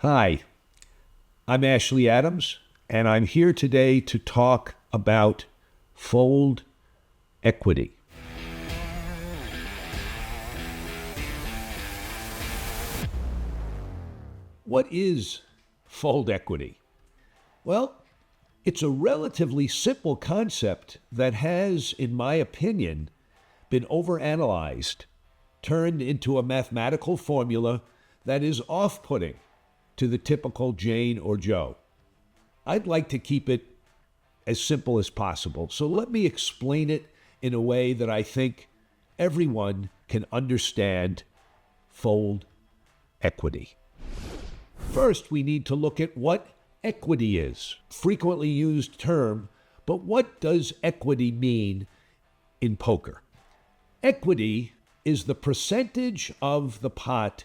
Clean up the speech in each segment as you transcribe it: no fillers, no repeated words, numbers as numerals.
Hi, I'm Ashley Adams, and I'm here today to talk about fold equity. What is fold equity? Well, it's a relatively simple concept that has, in my opinion, been overanalyzed, turned into a mathematical formula that is off-putting to the typical Jane or Joe. I'd like to keep it as simple as possible, so let me explain it in a way that I think everyone can understand fold equity. First, we need to look at what equity is. Frequently used term, but what does equity mean in poker? Equity is the percentage of the pot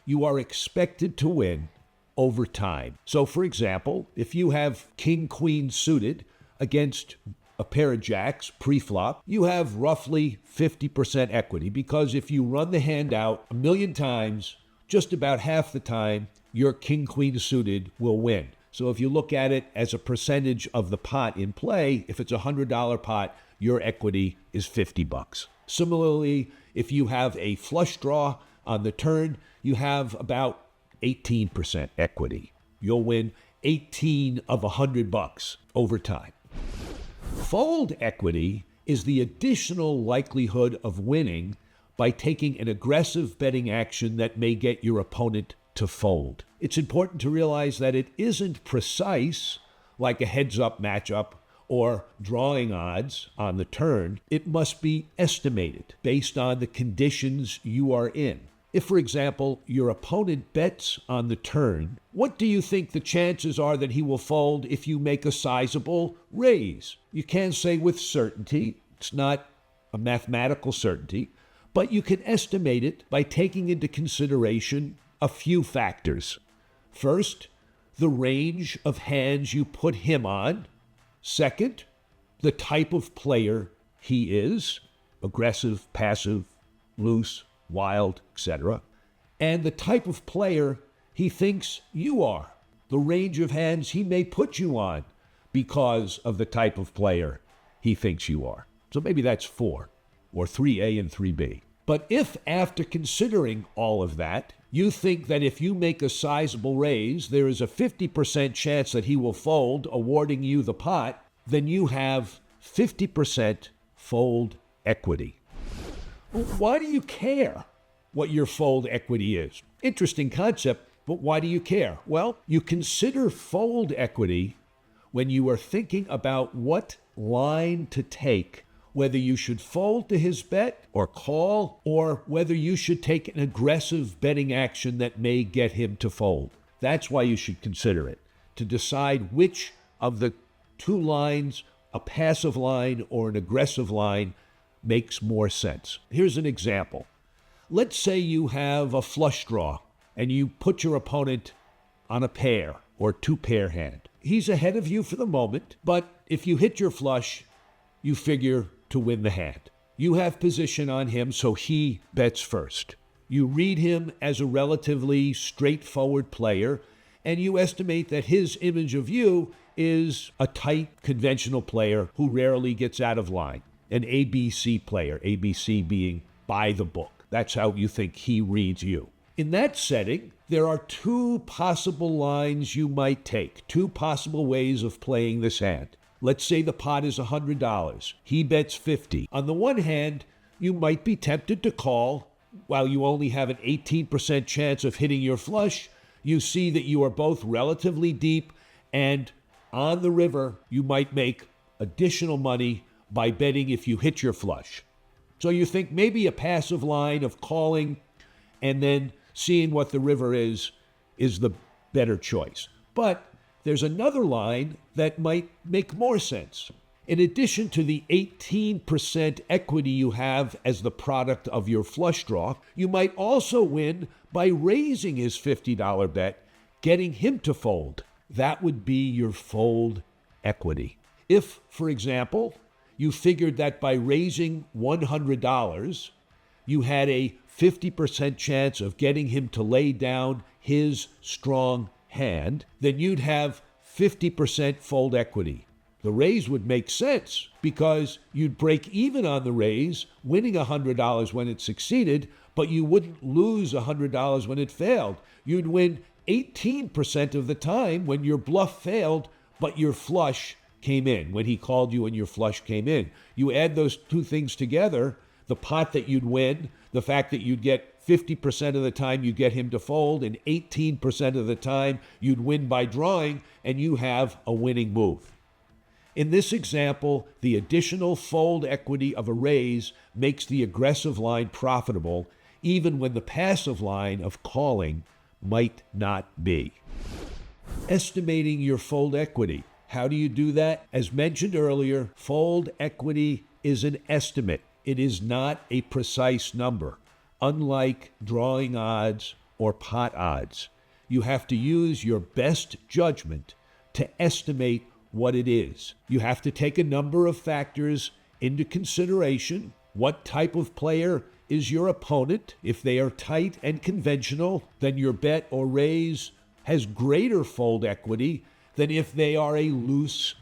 you are expected to win over time. So, for example, if you have king-queen suited against a pair of jacks pre-flop, you have roughly 50% equity, because if you run the hand out a million times, just about half the time, your king-queen suited will win. So if you look at it as a percentage of the pot in play, if it's a $100 pot, your equity is $50. Similarly, if you have a flush draw on the turn, you have about 18% equity. You'll win 18 of $100 over time. Fold equity is the additional likelihood of winning by taking an aggressive betting action that may get your opponent to fold. It's important to realize that it isn't precise, like a heads-up matchup or drawing odds on the turn. It must be estimated based on the conditions you are in. If, for example, your opponent bets on the turn, what do you think the chances are that he will fold if you make a sizable raise? You can't say with certainty. It's not a mathematical certainty, but you can estimate it by taking into consideration a few factors. First, the range of hands you put him on. Second, the type of player he is, aggressive, passive, loose, wild, etc. And the type of player he thinks you are, the range of hands he may put you on because of the type of player he thinks you are. So maybe that's 4, or 3A and 3B. But if after considering all of that, you think that if you make a sizable raise, there is a 50% chance that he will fold, awarding you the pot, then you have 50% fold equity. Why do you care what your fold equity is? Interesting concept, but why do you care? Well, you consider fold equity when you are thinking about what line to take, whether you should fold to his bet or call, or whether you should take an aggressive betting action that may get him to fold. That's why you should consider it, to decide which of the two lines, a passive line or an aggressive line, makes more sense. Here's an example. Let's say you have a flush draw and you put your opponent on a pair or two-pair hand. He's ahead of you for the moment, but if you hit your flush, you figure to win the hand. You have position on him, so he bets first. You read him as a relatively straightforward player, and you estimate that his image of you is a tight, conventional player who rarely gets out of line. An ABC player, ABC being by the book. That's how you think he reads you. In that setting, there are two possible lines you might take, two possible ways of playing this hand. Let's say the pot is $100. He bets $50. On the one hand, you might be tempted to call. While you only have an 18% chance of hitting your flush, you see that you are both relatively deep, and on the river, you might make additional money by betting if you hit your flush. So you think maybe a passive line of calling and then seeing what the river is the better choice. But there's another line that might make more sense. In addition to the 18% equity you have as the product of your flush draw, you might also win by raising his $50 bet, getting him to fold. That would be your fold equity. If, for example, you figured that by raising $100, you had a 50% chance of getting him to lay down his strong hand, then you'd have 50% fold equity. The raise would make sense because you'd break even on the raise, winning $100 when it succeeded, but you wouldn't lose $100 when it failed. You'd win 18% of the time when your bluff failed, but your flush came in, when he called you and your flush came in. You add those two things together, the pot that you'd win, the fact that you'd get 50% of the time you get him to fold, and 18% of the time you'd win by drawing, and you have a winning move. In this example, the additional fold equity of a raise makes the aggressive line profitable, even when the passive line of calling might not be. Estimating your fold equity. How do you do that? As mentioned earlier, fold equity is an estimate. It is not a precise number, unlike drawing odds or pot odds. You have to use your best judgment to estimate what it is. You have to take a number of factors into consideration. What type of player is your opponent? If they are tight and conventional, then your bet or raise has greater fold equity than if they are a loose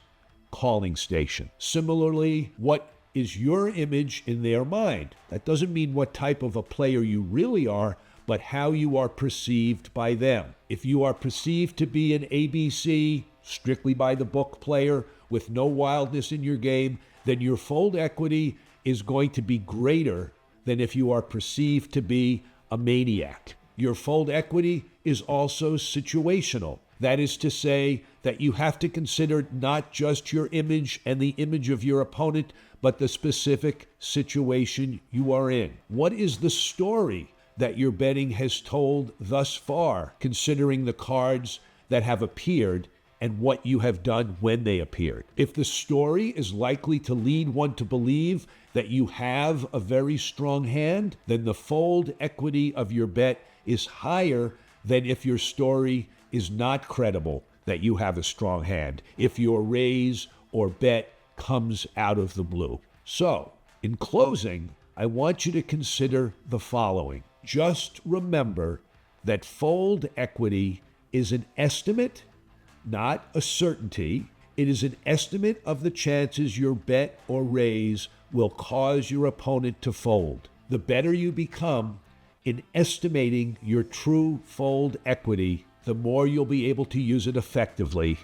calling station. Similarly, what is your image in their mind? That doesn't mean what type of a player you really are, but how you are perceived by them. If you are perceived to be an ABC, strictly by the book player with no wildness in your game, then your fold equity is going to be greater than if you are perceived to be a maniac. Your fold equity is also situational. That is to say that you have to consider not just your image and the image of your opponent, but the specific situation you are in. What is the story that your betting has told thus far, considering the cards that have appeared and what you have done when they appeared? If the story is likely to lead one to believe that you have a very strong hand, then the fold equity of your bet is higher than if your story is not credible that you have a strong hand, if your raise or bet comes out of the blue. So, in closing, I want you to consider the following. Just remember that fold equity is an estimate, not a certainty. It is an estimate of the chances your bet or raise will cause your opponent to fold. The better you become in estimating your true fold equity, the more you'll be able to use it effectively